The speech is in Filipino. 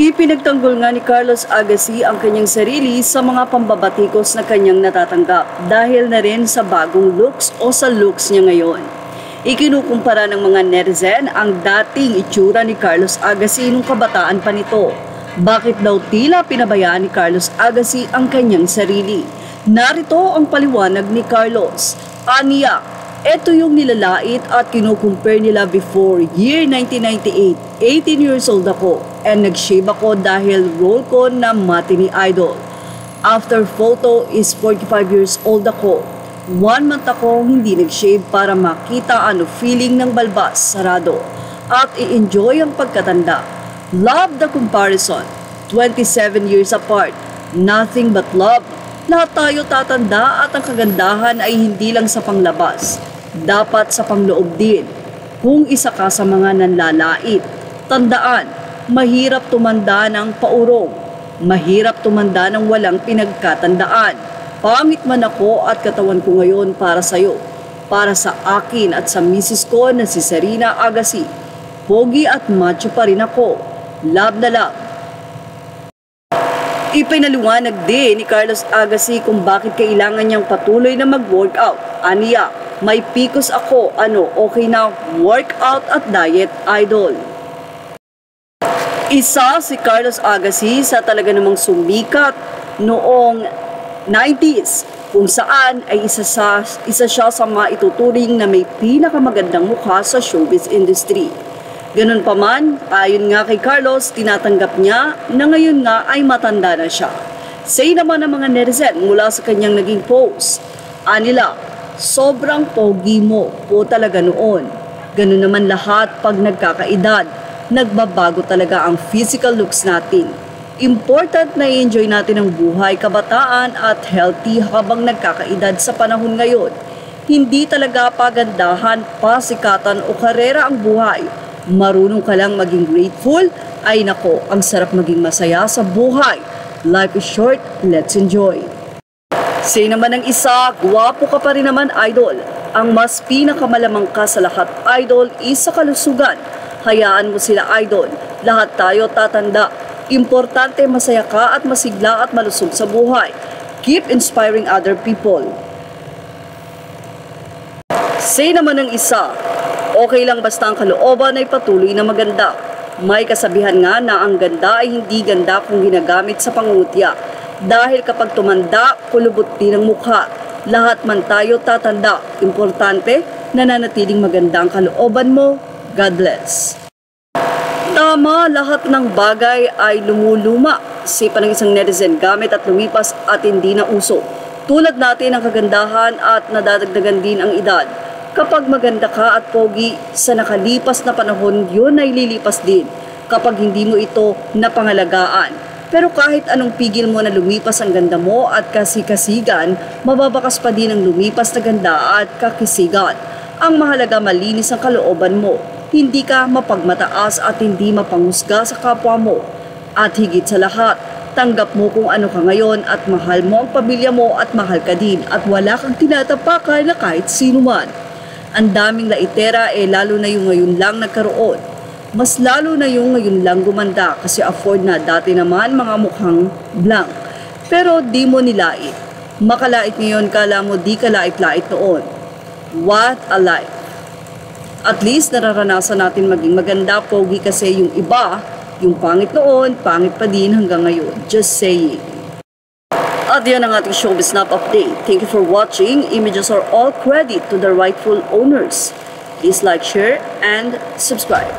Ipinagtanggol nga ni Carlos Agassi ang kanyang sarili sa mga pambabatikos na kanyang natatanggap dahil na rin sa bagong looks o sa looks niya ngayon. Ikinukumpara ng mga netizen ang dating itsura ni Carlos Agassi nung kabataan pa nito. Bakit daw tila pinabayaan ni Carlos Agassi ang kanyang sarili? Narito ang paliwanag ni Carlos. Aniya, ito yung nilalait at kinukumpare nila before year 1998. 18 years old ako and nag-shave ako dahil role ko na matinee idol. After photo is 45 years old ako. 1 month ako hindi nag-shave para makita ano feeling ng balbas sarado at i-enjoy ang pagkatanda. Love the comparison. 27 years apart. Nothing but love. Lahat tayo tatanda at ang kagandahan ay hindi lang sa panglabas. Dapat sa pangloob din. Kung isa ka sa mga nanlalait, tandaan, mahirap tumanda ng paurong. Mahirap tumanda ng walang pinagkatandaan. Pangit man ako at katawan ko ngayon para sa'yo. Para sa akin at sa misis ko na si Serena Agassi. Pogi at macho pa rin ako. Love na love. Ipinaliwanag din ni Carlos Agassi kung bakit kailangan niyang patuloy na mag-workout. Aniya, may PCOS ako, okay na workout at diet idol. Isa si Carlos Agassi sa talaga namang sumikat noong 90s kung saan ay isa siya sa mga ituturing na may pinakamagandang mukha sa showbiz industry. Ganun pa man, ayon nga kay Carlos, tinatanggap niya na ngayon nga ay matanda na siya. Say naman ng mga netizen mula sa kanyang naging post, anila, sobrang pogi mo po talaga noon. Ganun naman lahat pag nagkakaedad. Nagbabago talaga ang physical looks natin. Important na i-enjoy natin ang buhay, kabataan at healthy habang nagkakaedad sa panahon ngayon. Hindi talaga pagandahan, pasikatan o karera ang buhay. Marunong ka lang maging grateful, ay nako, ang sarap maging masaya sa buhay. Life is short, let's enjoy. Say naman ng isa, gwapo ka pa rin naman idol. Ang mas pinakamalamang ka sa lahat idol is sa kalusugan. Hayaan mo sila idol. Lahat tayo tatanda. Importante masaya ka at masigla at malusog sa buhay. Keep inspiring other people. Say naman ng isa, okay lang basta ang kalooban ay patuloy na maganda. May kasabihan nga na ang ganda ay hindi ganda kung ginagamit sa pangungutya. Dahil kapag tumanda, kulubot din ang mukha. Lahat man tayo tatanda. Importante, nananatiling maganda ang kalooban mo. God bless. Tama, lahat ng bagay ay lumuluma. Sipa ng isang netizen gamit at lumipas at hindi na uso. Tulad natin ang kagandahan at nadadagdagan din ang edad. Kapag maganda ka at pogi, sa nakalipas na panahon, yun ay lilipas din. Kapag hindi mo ito napangalagaan. Pero kahit anong pigil mo na lumipas ang ganda mo at kasikasigan, mababakas pa din ang lumipas na ganda at kakisigan. Ang mahalaga malinis ang kalooban mo. Hindi ka mapagmataas at hindi mapanghusga sa kapwa mo. At higit sa lahat, tanggap mo kung ano ka ngayon at mahal mo ang pamilya mo at mahal ka din at wala kang tinatapakan na kahit sino man. Ang daming laitera lalo na yung ngayon lang nagkaroon. Mas lalo na yung ngayon lang gumanda kasi afford na dati naman mga mukhang blank. Pero di mo nilait. Makalait ngayon kala mo di ka lait-lait noon. What a life. At least nararanasan natin maging maganda, pogi kasi yung iba, yung pangit noon, pangit pa din hanggang ngayon. Just saying. At yan ang ating Showbiz Snap update. Thank you for watching. Images are all credit to the rightful owners. Please like, share, and subscribe.